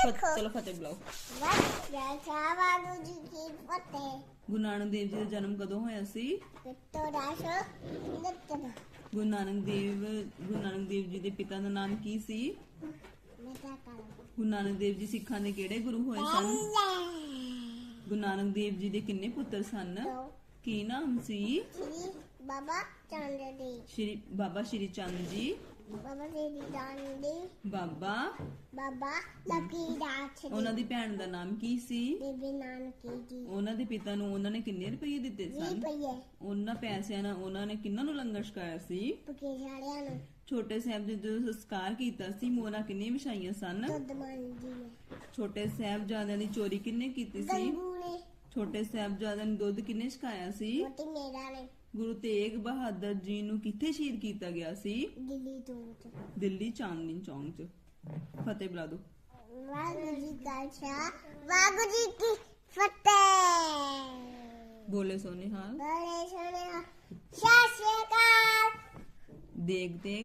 देखो चलो फतेह बुलाओ। वाहगुरु जी की फतेह। गुरु नानक देव जी ਦਾ ਜਨਮ ਕਦੋਂ ਹੋਇਆ ਸੀ? तो राशो नित्य ਗੁਰੂ ਨਾਨਕ ਦੇਵ ਜੀ ਦੇ ਪਿਤਾ ਦਾ ਨਾਮ ਕੀ ਸੀ? मेरा काल ਗੁਰੂ ਨਾਨਕ ਦੇਵ ਜੀ ਸਿੱਖਾਂ ਦੇ ਕਿਹੜੇ ਗੁਰੂ ਹੋਏ ਸਨ? ਗੁਰੂ ਨਾਨਕ ਦੇਵ ਜੀ ਦੇ ਕਿੰਨੇ ਪੁੱਤਰ ਸਨ? तो ਕੀ ਨਾਮ ਸੀ? श्री बाबा चांदी ਬਾਬਾ ਸ਼੍ਰੀ ਚੰਦ ਜੀ, बाबा श्री चांदी ਬਾਬਾ बाबा लकी दास ਉਹਨਾਂ ਦੀ ਭੈਣ ਦਾ ਨਾਮ ਕੀ ਸੀ? देवी नानकी जी ਉਹਨਾਂ ਦੇ ਪਿਤਾ ਨੂੰ ਉਹਨਾਂ ਨੇ ਕਿੰਨੇ ਰੁਪਏ ਦਿੱਤੇ ਸਨ? रुपये ਉਹਨਾਂ ਪੈਸਿਆਂ ਨਾਲ ਉਹਨਾਂ ਨੇ ਕਿੰਨਾਂ ਨੂੰ ਲੰਗਰ ਛਕਾਇਆ ਸੀ? पके झाड़िया ਛੋਟੇ ਸਾਹਿਬ ਦੇ ਜਦੋਂ ਸੰਸਕਾਰ ਕੀਤਾ ਸੀ ਮੋਹਰਾਂ ਕਿੰਨੇ ਵਿਛਾਈਆਂ ਸਨ? दुधमान जी ने ਛੋਟੇ ਸਾਹਿਬਜ਼ਾਦਿਆਂ ਦੀ ਚੋਰੀ ਕਿੰਨੇ ਕੀਤੀ ਸੀ? गंगू ने ਛੋਟੇ ਸਾਹਿਬਜ਼ਾਦਿਆਂ ਨੂੰ ਦੁੱਧ ਕਿੰਨੇ ਛਕਾਇਆ ਸੀ? मोती मेरा ने ਗੁਰੂ ਤੇਗ ਬਹਾਦਰ ਜੀ ਨੂੰ ਕਿੱਥੇ ਸ਼ਹੀਦ ਕੀਤਾ ਗਿਆ ਸੀ? दिल्ली दूध ਦਿੱਲੀ ਚਾਂਦਨੀ ਚੌਂਕ 'ਚ। ਫਤਿਹ ਬੁਲਾ ਦੋ। वाहगुरु जी का वाहगुरु जी की फतेह। ਬੋਲੇ ਸੋਨੇ ਹਾਲ बड़े सोने सत श्री अकाल। ਦੇਖ ਦੇਖ